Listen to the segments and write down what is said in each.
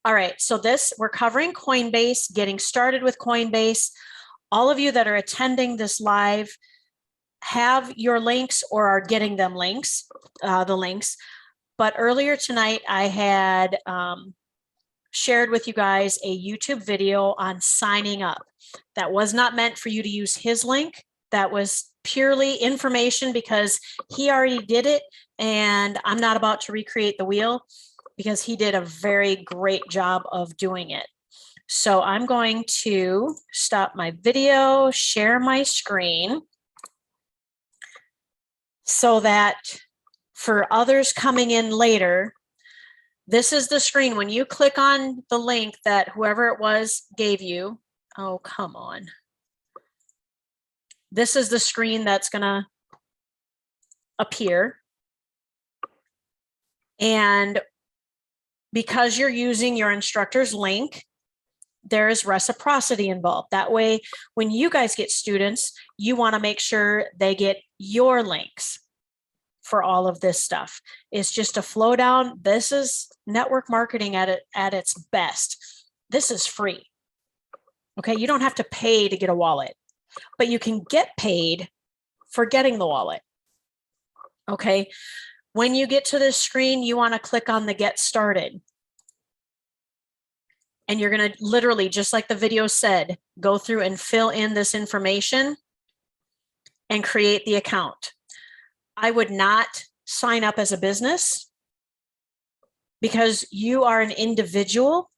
All right, so we're covering Coinbase, getting started with Coinbase. All of you that are attending this live have your links or are getting them the links. But earlier tonight, I had shared with you guys a YouTube video on signing up. That was not meant for you to use his link. That was purely information because he already did it, and I'm not about to recreate the wheel because he did a very great job of doing it. So I'm going to stop my video, share my screen, so that for others coming in later, this is the screen. When you click on the link that whoever it was gave you, oh, come on. This is the screen that's gonna appear. And because you're using your instructor's link, there is reciprocity involved. That way, when you guys get students, you want to make sure they get your links for all of this stuff. It's just a flow down. This is network marketing at its best. This is free. Okay, you don't have to pay to get a wallet, but you can get paid for getting the wallet. Okay, when you get to this screen, you want to click on the Get Started. And you're going to literally, just like the video said, go through and fill in this information and create the account. I would not sign up as a business because you are an individual,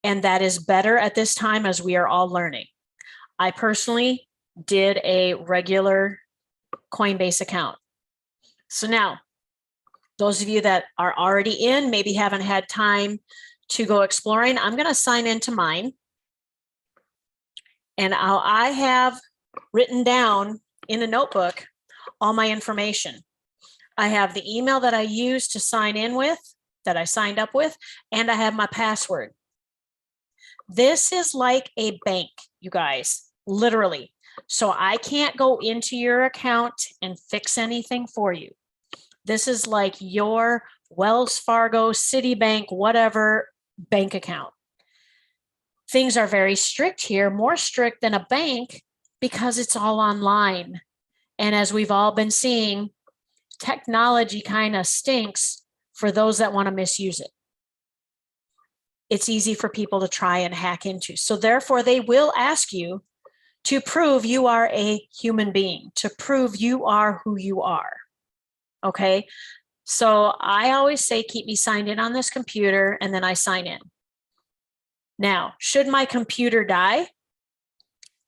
and that is better at this time as we are all learning. I personally did a regular Coinbase account. So now, those of you that are already in, maybe haven't had time to go exploring, I'm going to sign into mine. And I have written down in a notebook all my information. I have the email that I used to sign in with, that I signed up with, and I have my password. This is like a bank, you guys, literally. So I can't go into your account and fix anything for you. This is like your Wells Fargo, Citibank, whatever bank account. Things are very strict here, more strict than a bank, because it's all online. And as we've all been seeing, technology kind of stinks for those that want to misuse it. It's easy for people to try and hack into. So therefore, they will ask you to prove you are a human being, to prove you are who you are. Okay? So I always say, keep me signed in on this computer, and then I sign in. Now, should my computer die,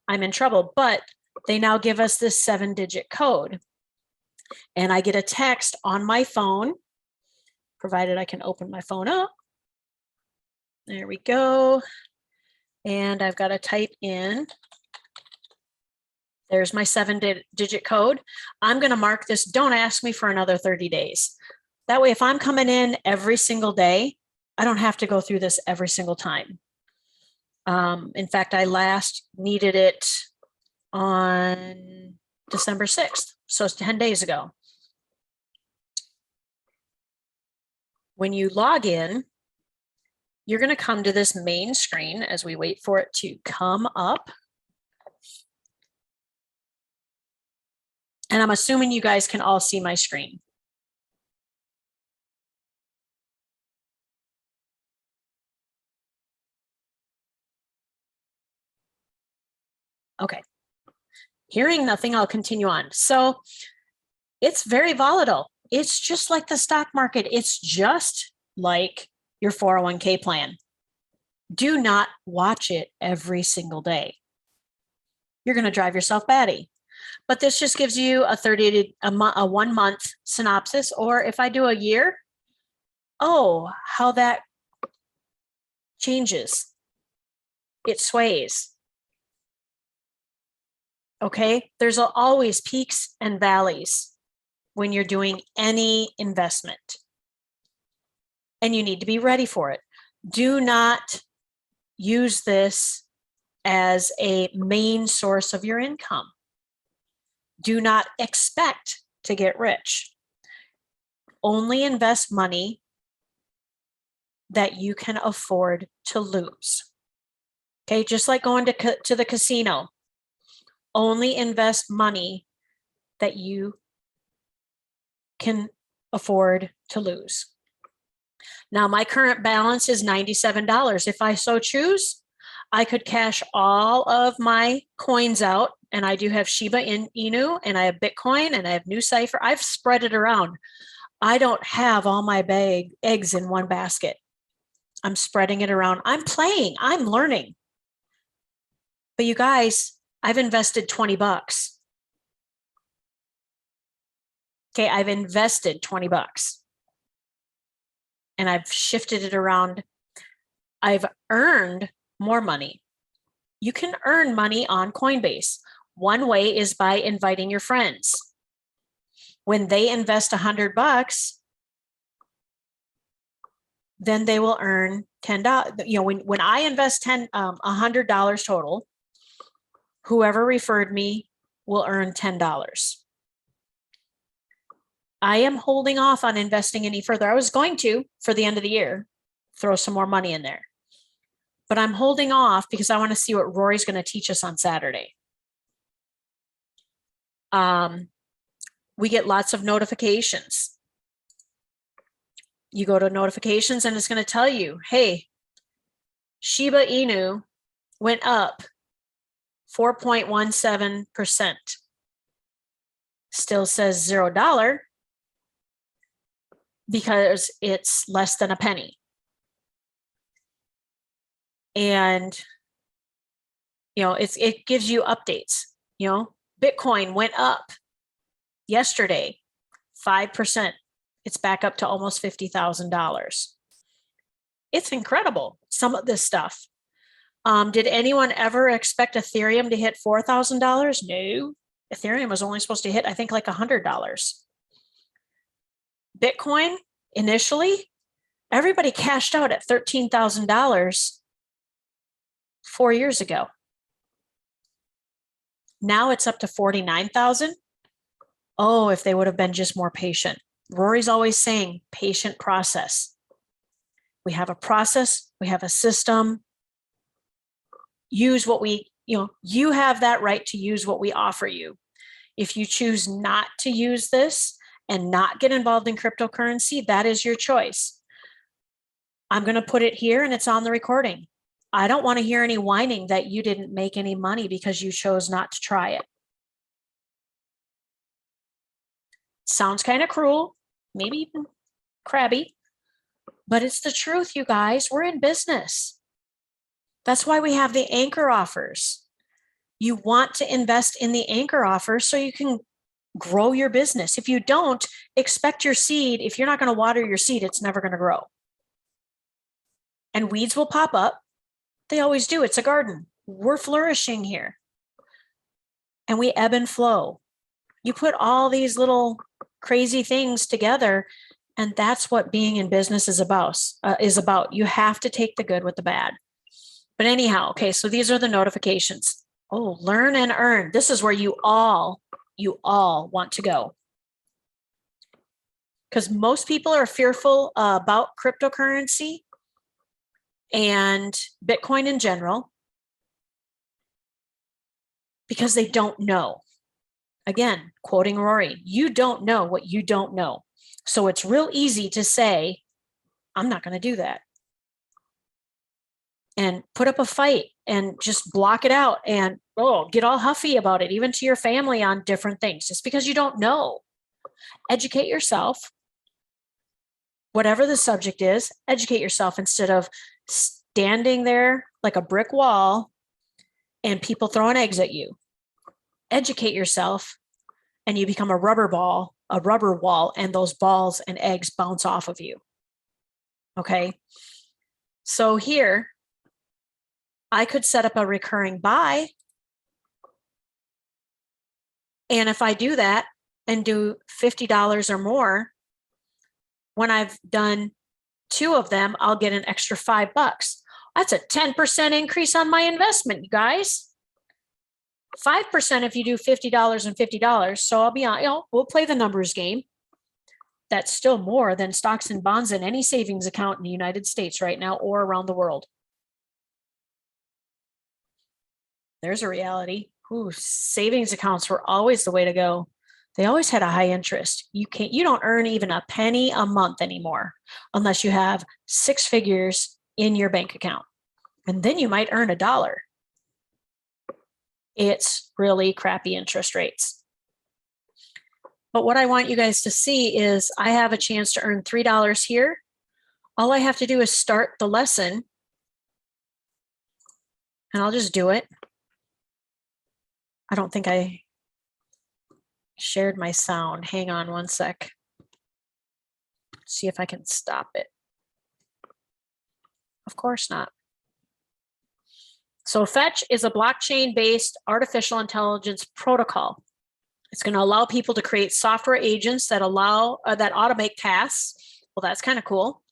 I'm in trouble, but they now give us this 7-digit code. And I get a text on my phone, provided I can open my phone up. There we go. And I've got to type in, there's my 7-digit code. I'm going to mark this, don't ask me for another 30 days. That way, if I'm coming in every single day, I don't have to go through this every single time. In fact, I last needed it on December 6th, so it's 10 days ago. When you log in, you're going to come to this main screen as we wait for it to come up. And I'm assuming you guys can all see my screen. Okay. Hearing nothing, I'll continue on. So it's very volatile. It's just like the stock market. It's just like your 401k plan. Do not watch it every single day. You're going to drive yourself batty. But this just gives you a 1 month synopsis, or if I do a year, oh, how that changes. It sways. Okay, there's always peaks and valleys when you're doing any investment, and you need to be ready for it. Do not use this as a main source of your income. Do not expect to get rich. Only invest money that you can afford to lose. Okay, just like going to the casino, only invest money that you can afford to lose. Now, my current balance is $97. If I so choose, I could cash all of my coins out, and I do have Shiba Inu, and I have Bitcoin, and I have New Cipher. I've spread it around. I don't have all my eggs in one basket. I'm spreading it around. I'm playing. I'm learning. But you guys, I've invested 20 bucks. Okay, I've invested 20 bucks. And I've shifted it around. I've earned more money. You can earn money on Coinbase. One way is by inviting your friends. When they invest 100 bucks, then they will earn $10. You know, when I invest $100 total, whoever referred me will earn $10. I am holding off on investing any further. I was going to, for the end of the year, throw some more money in there. But I'm holding off because I want to see what Rory's going to teach us on Saturday. We get lots of notifications. You go to notifications and it's going to tell you, hey, Shiba Inu went up 4.17%. Still says $0 because it's less than a penny. And, you know, it gives you updates. You know, Bitcoin went up yesterday, 5%. It's back up to almost $50,000. It's incredible, some of this stuff. Did anyone ever expect Ethereum to hit $4,000? No. Ethereum was only supposed to hit, I think, like $100. Bitcoin, initially, everybody cashed out at $13,000 4 years ago. Now it's up to 49,000. Oh, if they would have been just more patient. Rory's always saying patient process. We have a process, we have a system. Use what you have that right to use what we offer you. If you choose not to use this and not get involved in cryptocurrency, that is your choice. I'm going to put it here and it's on the recording. I don't want to hear any whining that you didn't make any money because you chose not to try it. Sounds kind of cruel, maybe even crabby, but it's the truth, you guys. We're in business. That's why we have the anchor offers. You want to invest in the anchor offers so you can grow your business. If you don't, expect your seed. If you're not going to water your seed, it's never going to grow. And weeds will pop up. They always do. It's a garden. We're flourishing here. And we ebb and flow. You put all these little crazy things together, and that's what being in business is about. You have to take the good with the bad. But anyhow, okay, so these are the notifications. Oh, learn and earn. This is where you all want to go. Because most people are fearful about cryptocurrency and Bitcoin in general because they don't know. Again, quoting Rory, you don't know what you don't know. So it's real easy to say, I'm not going to do that. And put up a fight and just block it out and get all huffy about it, even to your family on different things, just because you don't know. Educate yourself. Whatever the subject is, educate yourself instead of standing there like a brick wall and people throwing eggs at you. Educate yourself and you become a rubber wall, and those balls and eggs bounce off of you. Okay. So here, I could set up a recurring buy. And if I do that and do $50 or more, when I've done 2 of them, I'll get an extra $5. That's a 10% increase on my investment, you guys. 5% if you do $50 and $50. So I'll be on, we'll play the numbers game. That's still more than stocks and bonds in any savings account in the United States right now or around the world. There's a reality. Ooh, savings accounts were always the way to go. They always had a high interest. You don't earn even a penny a month anymore unless you have 6 figures in your bank account. And then you might earn $1. It's really crappy interest rates. But what I want you guys to see is I have a chance to earn $3 here. All I have to do is start the lesson, and I'll just do it. I don't think I shared my sound. Hang on one sec. See if I can stop it. Of course not. So Fetch is a blockchain-based artificial intelligence protocol. It's going to allow people to create software agents that automate tasks. Well, that's kind of cool.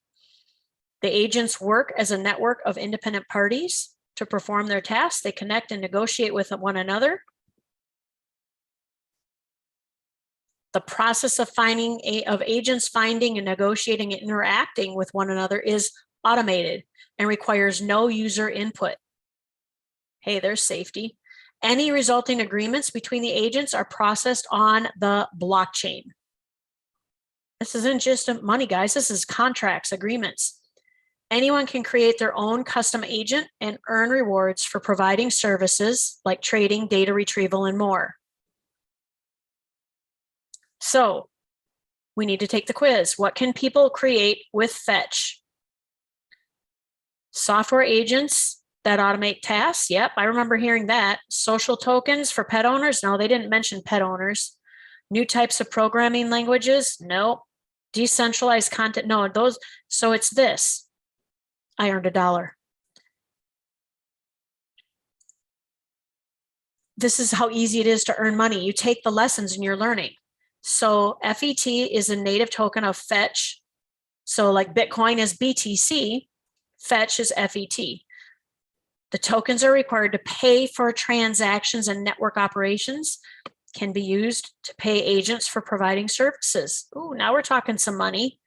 The agents work as a network of independent parties to perform their tasks. They connect and negotiate with one another. The process of agents finding and negotiating and interacting with one another is automated and requires no user input. Hey, there's safety. Any resulting agreements between the agents are processed on the blockchain. This isn't just money, guys. This is contracts, agreements. Anyone can create their own custom agent and earn rewards for providing services like trading, data retrieval, and more. So we need to take the quiz. What can people create with Fetch? Software agents that automate tasks. Yep, I remember hearing that. Social tokens for pet owners. No, they didn't mention pet owners. New types of programming languages. No. Decentralized content. No, those. So it's this. I earned $1. This is how easy it is to earn money. You take the lessons and you're learning. So FET is a native token of Fetch. So like Bitcoin is BTC, Fetch is FET. The tokens are required to pay for transactions and network operations, can be used to pay agents for providing services. Ooh, now we're talking some money.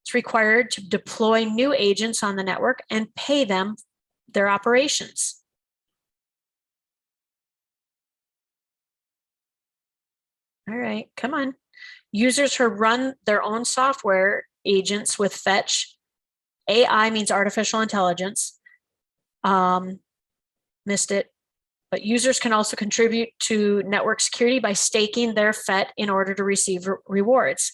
It's required to deploy new agents on the network and pay them their operations. All right, come on. Users who run their own software agents with Fetch. AI means artificial intelligence. Missed it. But users can also contribute to network security by staking their FET in order to receive rewards.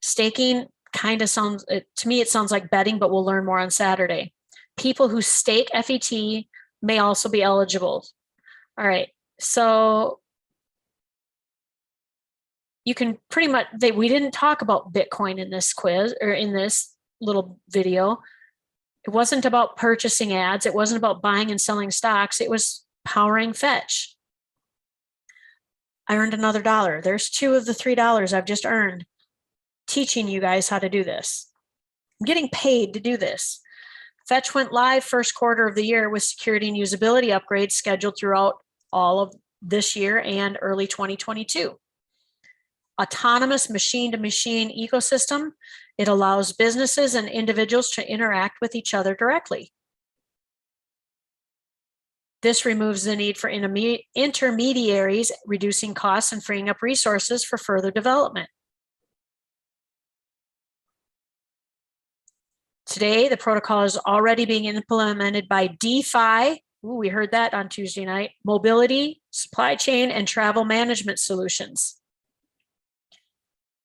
Staking kind of sounds, to me, it sounds like betting, but we'll learn more on Saturday. People who stake FET may also be eligible. All right, so you can pretty much, we didn't talk about Bitcoin in this quiz or in this little video. It wasn't about purchasing ads. It wasn't about buying and selling stocks. It was powering Fetch. I earned another $1. There's 2 of the $3 I've just earned teaching you guys how to do this. I'm getting paid to do this. Fetch went live first quarter of the year with security and usability upgrades scheduled throughout all of this year and early 2022. Autonomous machine-to-machine ecosystem. It allows businesses and individuals to interact with each other directly. This removes the need for intermediaries, reducing costs and freeing up resources for further development. Today, the protocol is already being implemented by DeFi. Ooh, we heard that on Tuesday night. Mobility, supply chain, and travel management solutions.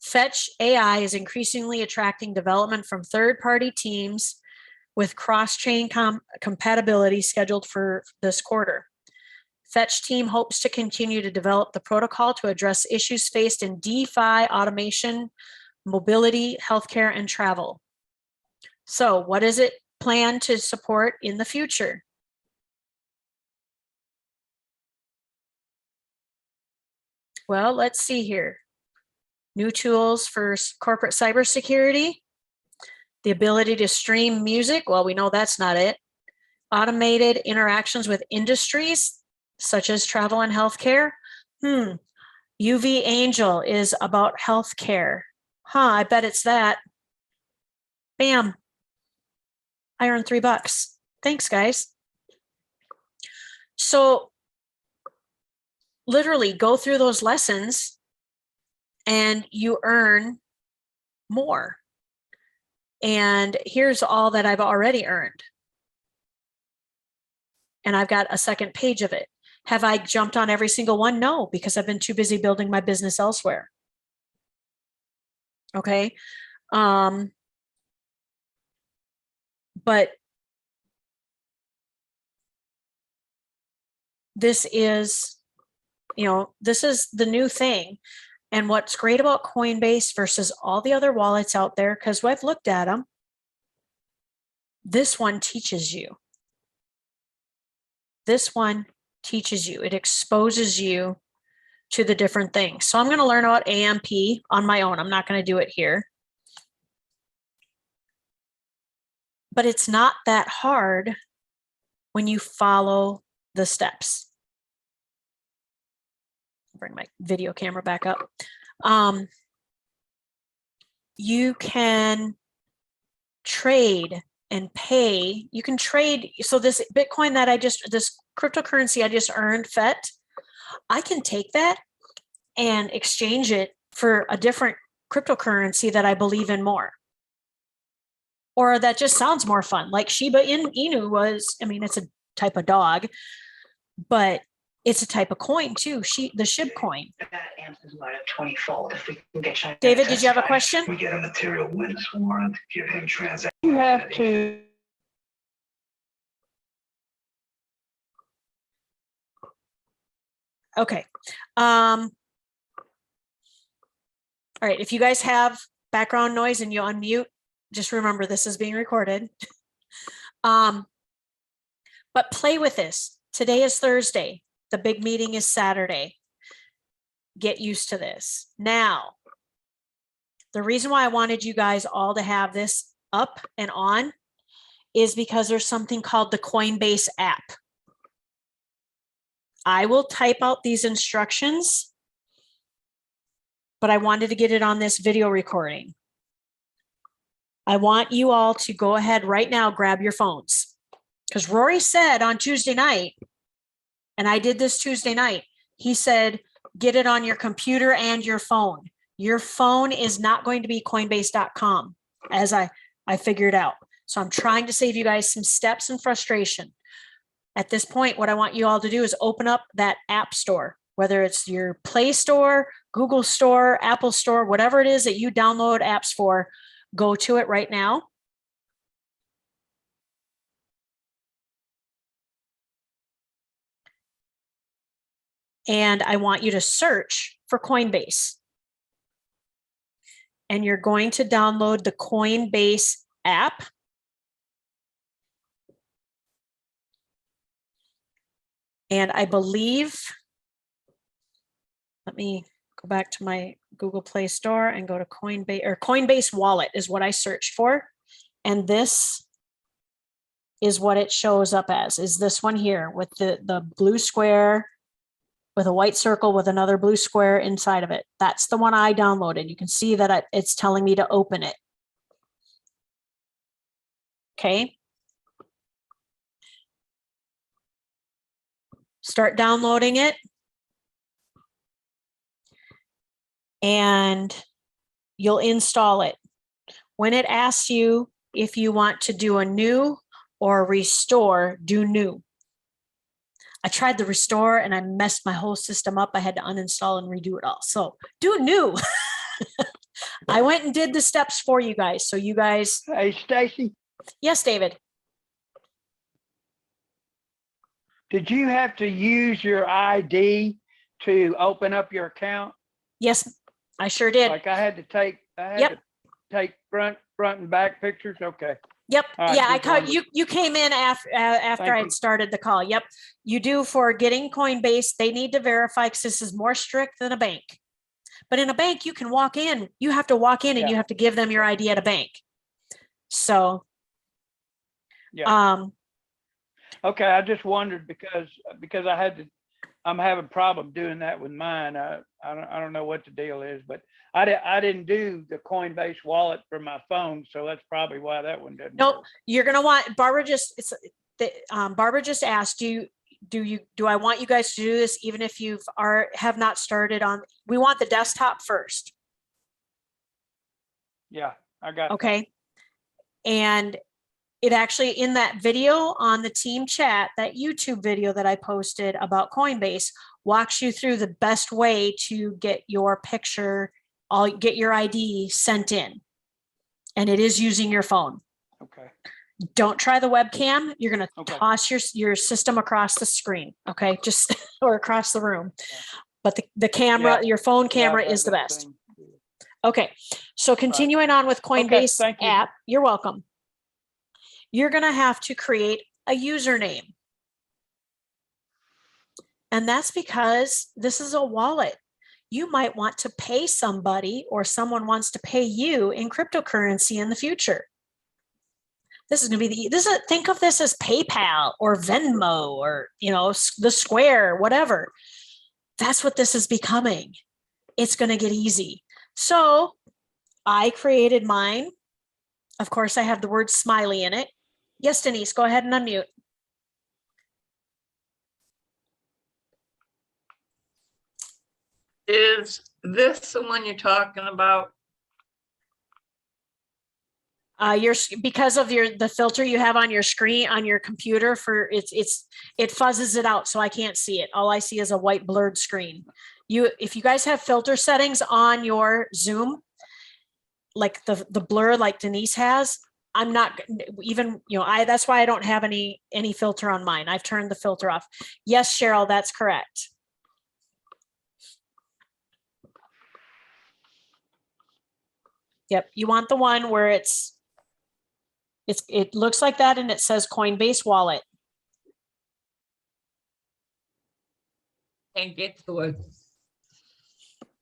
Fetch AI is increasingly attracting development from third-party teams with cross-chain compatibility scheduled for this quarter. Fetch team hopes to continue to develop the protocol to address issues faced in DeFi, automation, mobility, healthcare, and travel. So what is it planned to support in the future? Well, let's see here. New tools for corporate cybersecurity, the ability to stream music. Well, we know that's not it. Automated interactions with industries such as travel and healthcare. UV Angel is about healthcare. I bet it's that. Bam. I earned $3. Thanks, guys. So literally go through those lessons and you earn more. And here's all that I've already earned. And I've got a second page of it. Have I jumped on every single one? No, because I've been too busy building my business elsewhere. Okay. But this is, this is the new thing. And what's great about Coinbase versus all the other wallets out there, because I've looked at them, this one teaches you. This one teaches you. It exposes you to the different things. So I'm going to learn about AMP on my own. I'm not going to do it here. But it's not that hard when you follow the steps. Bring my video camera back up. You can trade and pay. You can trade. So this Bitcoin that this cryptocurrency I just earned, FET, I can take that and exchange it for a different cryptocurrency that I believe in more. Or that just sounds more fun. Like Shiba Inu was, it's a type of dog, but it's a type of coin too. The SHIB coin. That answers mine at 20-fold. If we can get China David, did you have a question? We get a material witness warrant, give him transaction. You have to. Okay. All right. If you guys have background noise and you unmute, just remember this is being recorded. But play with this. Today is Thursday. The big meeting is Saturday. Get used to this. Now, the reason why I wanted you guys all to have this up and on is because there's something called the Coinbase app. I will type out these instructions, but I wanted to get it on this video recording. I want you all to go ahead right now, grab your phones. Because Rory said on Tuesday night, and I did this Tuesday night, he said, get it on your computer and your phone. Your phone is not going to be Coinbase.com, as I figured out. So I'm trying to save you guys some steps and frustration. At this point, what I want you all to do is open up that app store, whether it's your Play Store, Google Store, Apple Store, whatever it is that you download apps for, go to it right now. And I want you to search for Coinbase. And you're going to download the Coinbase app. And I believe, let me go back to my Google Play Store and go to Coinbase, or Coinbase Wallet is what I searched for. And this is what it shows up as, is this one here with the blue square with a white circle with another blue square inside of it. That's the one I downloaded. You can see that it's telling me to open it. Okay. Start downloading it. And you'll install it. When it asks you if you want to do a new or restore, do new. I tried the restore and I messed my whole system up. I had to uninstall and redo it all. So do new. I went and did the steps for you guys. So you guys. Hey, Stacy. Yes, David. Did you have to use your ID to open up your account? Yes, I sure did. Like I had to take front and back pictures. Okay. Yep. Right, yeah, I caught you. You came in after I had started the call. Yep. You do for getting Coinbase. They need to verify because this is more strict than a bank. But in a bank, you can walk in. You have to walk in and you have to give them your ID at a bank. So. Yeah. Okay, I just wondered because I had to. I'm having a problem doing that with mine. I don't know what the deal is, but I didn't do the Coinbase wallet for my phone, so that's probably why that one doesn't Nope, work. you're gonna want, Barbara just, Barbara just asked, do I want you guys to do this even if have not started on, we want the desktop first, Yeah, I got that. okay? And it actually, in that video on the team chat, that YouTube video that I posted about Coinbase walks you through the best way to get your picture, get your ID sent in. And it is using your phone. Okay. Don't try the webcam. You're going to Okay. toss your system across the screen. Okay. Just, or across the room. But the camera, your phone camera is the best. Okay. So continuing on with Coinbase thank you. app, you're welcome. You're going to have to create a username. And that's because this is a wallet. You might want to pay somebody, or someone wants to pay you in cryptocurrency in the future. This is going to be think of this as PayPal or Venmo or, the Square, whatever. That's what this is becoming. It's going to get easy. So I created mine. Of course, I have the word smiley in it. Yes, Denise, go ahead and unmute. Is this the one you're talking about? Because of the filter you have on your screen on your computer it fuzzes it out, so I can't see it. All I see is a white blurred screen. If you guys have filter settings on your Zoom, like the blur like Denise has, I'm not even, that's why I don't have any filter on mine. I've turned the filter off. Yes, Cheryl, that's correct. Yep, you want the one where it looks like that and it says Coinbase wallet. Can't get to it.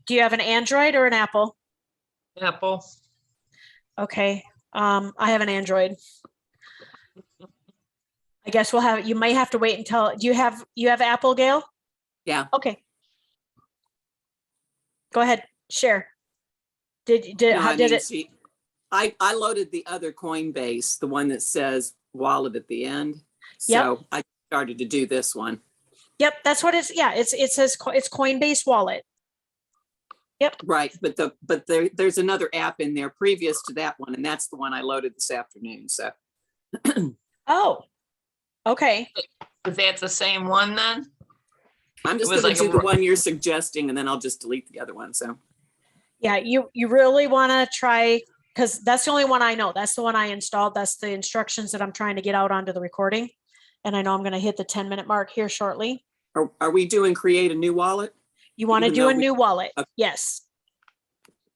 Do you have an Android or an Apple? Apple. Okay, I have an Android. I guess you might have to wait until, you have Apple, Gail? Yeah. Okay. Go ahead, share. How did it? See, I loaded the other Coinbase, the one that says wallet at the end. So I started to do this one. Yep, that's what it says it's Coinbase wallet. Yep. Right, but there's another app in there previous to that one, and that's the one I loaded this afternoon. So. Oh, okay. Is that the same one then? I'm just going to do the one you're suggesting, and then I'll just delete the other one. So. Yeah, you really want to try, because that's the only one I know. That's the one I installed. That's the instructions that I'm trying to get out onto the recording. And I know I'm going to hit the 10-minute mark here shortly. Are we doing create a new wallet? You want to do a new wallet? Okay. Yes.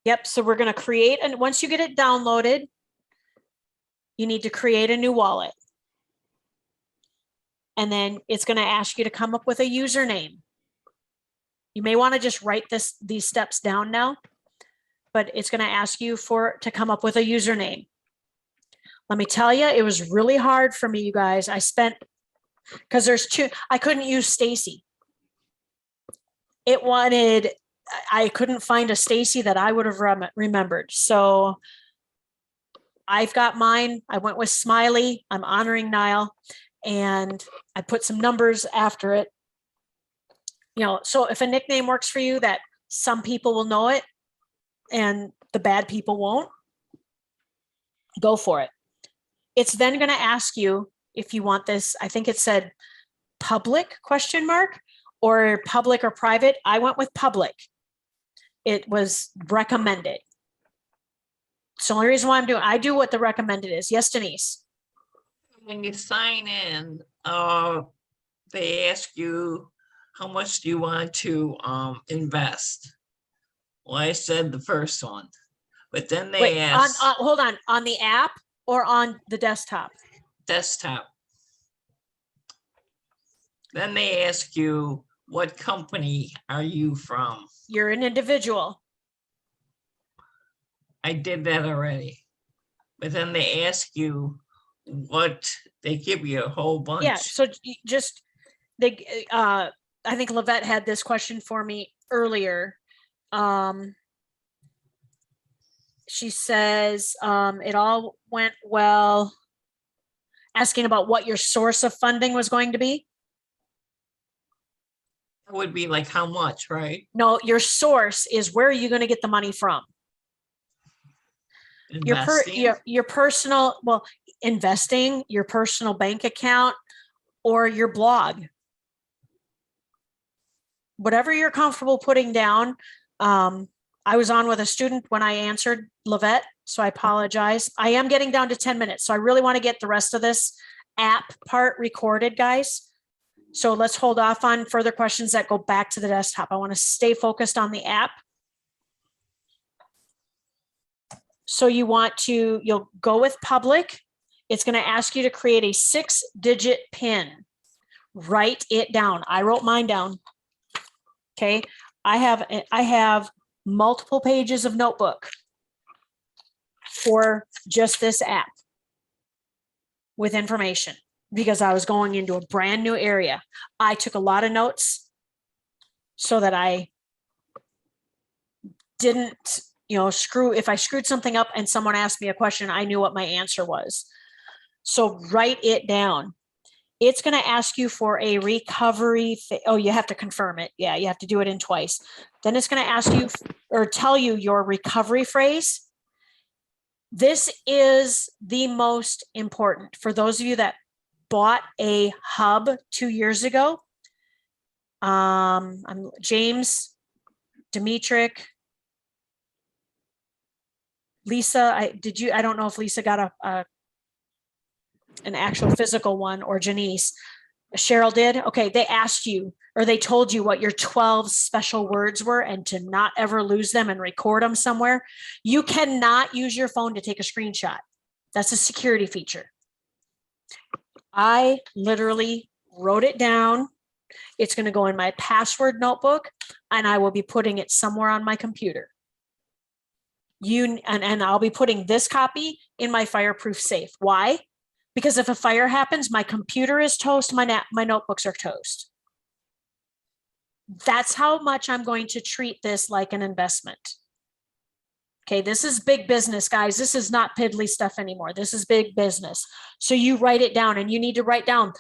Yep. So we're going to create, and once you get it downloaded, you need to create a new wallet. And then it's going to ask you to come up with a username. You may want to just write these steps down now, but it's going to ask you to come up with a username. Let me tell you, it was really hard for me, you guys. Because there's two, I couldn't use Stacy. I couldn't find a Stacy that I would have remembered. So I've got mine. I went with Smiley. I'm honoring Niall. And I put some numbers after it. So if a nickname works for you, that some people will know it and the bad people won't, go for it. It's then going to ask you if you want this. I think it said public ? Or public or private. I went with public. It was recommended. So the only reason why I do what the recommended is. Yes, Denise. When you sign in, they ask you how much do you want to invest. Well, I said the first one, but then they ask. Hold on the app or on the desktop? Desktop. Then they ask you, what company are you from? You're an individual. I did that already. But then they ask you they give you a whole bunch. Yeah, so just I think Lavette had this question for me earlier. She says, it all went well, asking about what your source of funding was going to be. It would be like how much, right? No, your source is where are you going to get the money from? Investing. Your personal, well, investing, your personal bank account, or your blog. Whatever you're comfortable putting down. I was on with a student when I answered Lavette, so I apologize. I am getting down to 10 minutes, so I really want to get the rest of this app part recorded, guys. So let's hold off on further questions that go back to the desktop. I want to stay focused on the app. So you'll go with public. It's going to ask you to create a 6-digit PIN. Write it down. I wrote mine down. Okay. I have multiple pages of notebook for just this app with information because I was going into a brand new area. I took a lot of notes so that I didn't, if I screwed something up and someone asked me a question, I knew what my answer was. So write it down. It's going to ask you for a recovery. Oh, you have to confirm it. Yeah, you have to do it in twice. Then it's going to ask you or tell you your recovery phrase. This is the most important for those of you that bought a hub 2 years ago. I'm James, Demetric, Lisa. I don't know if Lisa got an actual physical one or Janice. Cheryl did. Okay. They asked you, or they told you what your 12 special words were and to not ever lose them and record them somewhere. You cannot use your phone to take a screenshot. That's a security feature. I literally wrote it down. It's going to go in my password notebook and I will be putting it somewhere on my computer. And I'll be putting this copy in my fireproof safe. Why? Because if a fire happens, my computer is toast, my notebooks are toast. That's how much I'm going to treat this like an investment. Okay, this is big business, guys. This is not piddly stuff anymore. This is big business. So you write it down and you need to write down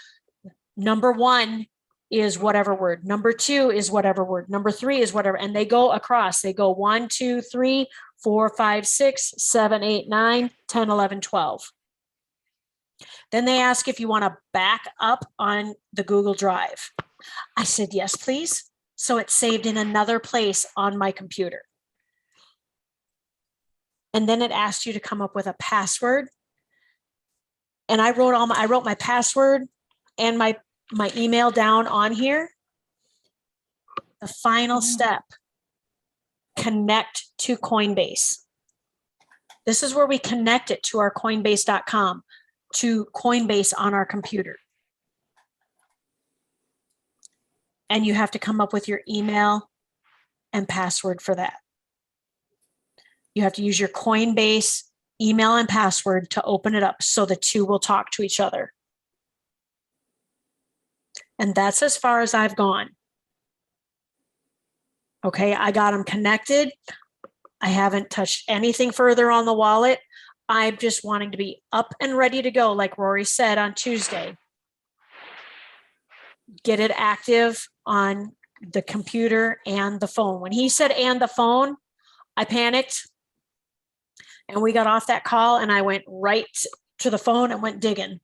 number 1 is whatever word. Number 2 is whatever word. Number 3 is whatever. And they go across. They go 1, 2, 3, 4, 5, 6, 7, 8, 9, 10, 11, 12. Then they ask if you want to back up on the Google Drive. I said, yes, please. So it's saved in another place on my computer. And then it asked you to come up with a password. And I wrote my password and my email down on here. The final step, connect to Coinbase. This is where we connect it to our Coinbase.com. to Coinbase on our computer. And you have to come up with your email and password for that. You have to use your Coinbase email and password to open it up so the two will talk to each other. And that's as far as I've gone. Okay, I got them connected. I haven't touched anything further on the wallet. I'm just wanting to be up and ready to go, like Rory said on Tuesday. Get it active on the computer and the phone. When he said and the phone, I panicked. And we got off that call and I went right to the phone and went digging.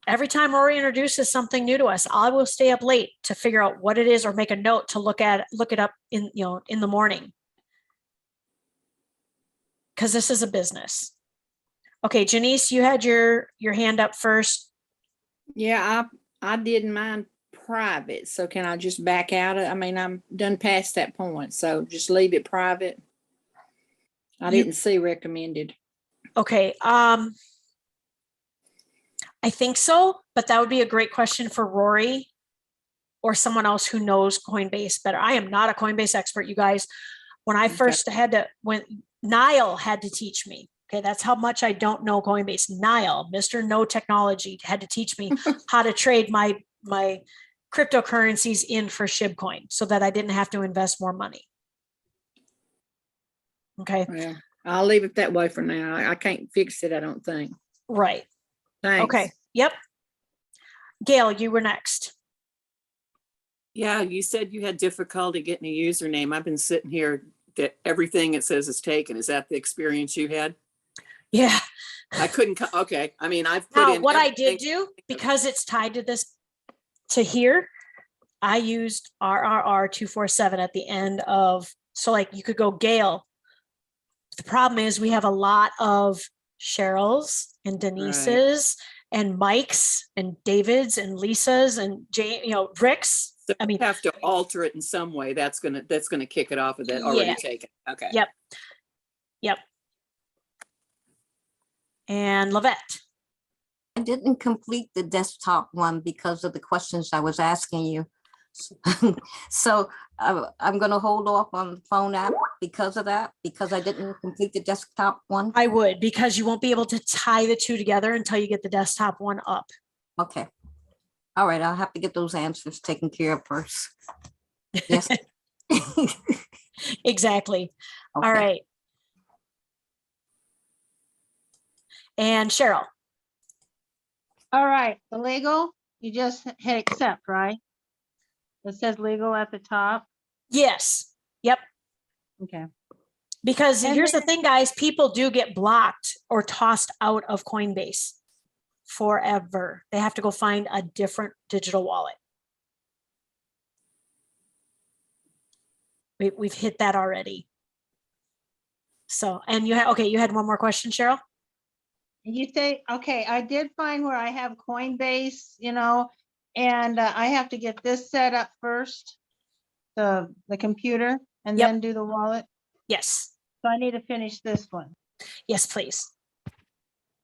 Every time Rory introduces something new to us, I will stay up late to figure out what it is or make a note to look it up in the morning. Because this is a business. Okay, Janice, you had your hand up first. Yeah, I did mine private. So can I just back out? I mean, I'm done past that point. So just leave it private. I didn't see recommended. Okay. I think so, but that would be a great question for Rory or someone else who knows Coinbase better. I am not a Coinbase expert, you guys. When I first when Niall had to teach me, okay, that's how much I don't know Coinbase. Niall, Mr. No Technology, had to teach me how to trade my cryptocurrencies in for Shibcoin so that I didn't have to invest more money. Okay, Well, I'll leave it that way for now. I can't fix it, I don't think. right. Thanks. Okay, yep. Gail, you were next. Yeah, you said you had difficulty getting a username. I've been sitting here that everything it says is taken. Is that the experience you had? Yeah. I couldn't, okay. I mean, I've put Now, in. what I everything. did do, because it's tied to this, to here, I used RRR 247 at the end of, so like you could go Gail. The problem is we have a lot of Cheryl's and Denise's and Mike's and David's and Lisa's and Rick's. So I mean, you have to alter it in some way. That's gonna kick it off of that already Yeah. taken. Okay. Yep. Yep. And Lavette. I didn't complete the desktop one because of the questions I was asking you. So I'm going to hold off on the phone app because of that, because I didn't complete the desktop one. I would, because you won't be able to tie the two together until you get the desktop one up. Okay. All right. I'll have to get those answers taken care of first. Yes. Exactly. Okay. All right. And Cheryl. All right, the legal, you just hit accept, right? It says legal at the top. Yes. Yep. Okay. Because And here's the thing, guys, people do get blocked or tossed out of Coinbase forever. They have to go find a different digital wallet. We've hit that already. So, and you had one more question, Cheryl? You say, okay, I did find where I have Coinbase, and I have to get this set up first, the computer, and Yep. then do the wallet. Yes. So I need to finish this one. Yes, please.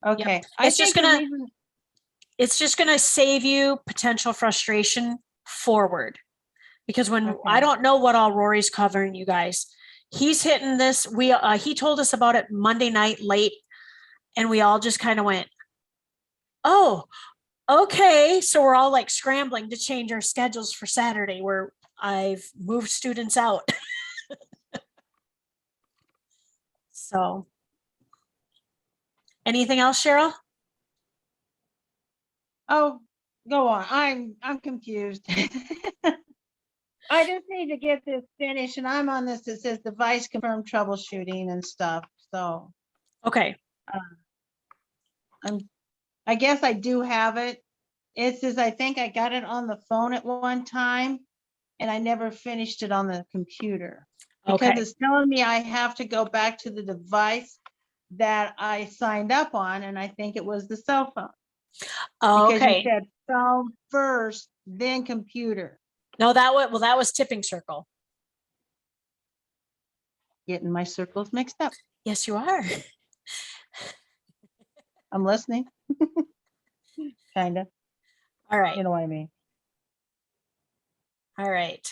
Okay. It's just the gonna- reason- It's just going to save you potential frustration forward. Because when Okay. I don't know what all Rory's covering, you guys, he's hitting this. He told us about it Monday night late, and we all just kind of went, oh, okay. So we're all like scrambling to change our schedules for Saturday, where I've moved students out. So anything else, Cheryl? Oh, go on. I'm confused. I just need to get this finished, and I'm on this that says device confirmed troubleshooting and stuff. So Okay. I guess I do have it. It says, I think I got it on the phone at one time, and I never finished it on the computer. Because Okay. it's telling me I have to go back to the device that I signed up on, and I think it was the cell phone. Because you Okay. said phone first, then computer. No, that was Tipping Circle. Getting my circles mixed up. Yes, you are. I'm listening. Kind of, All right. you know what I mean? All right.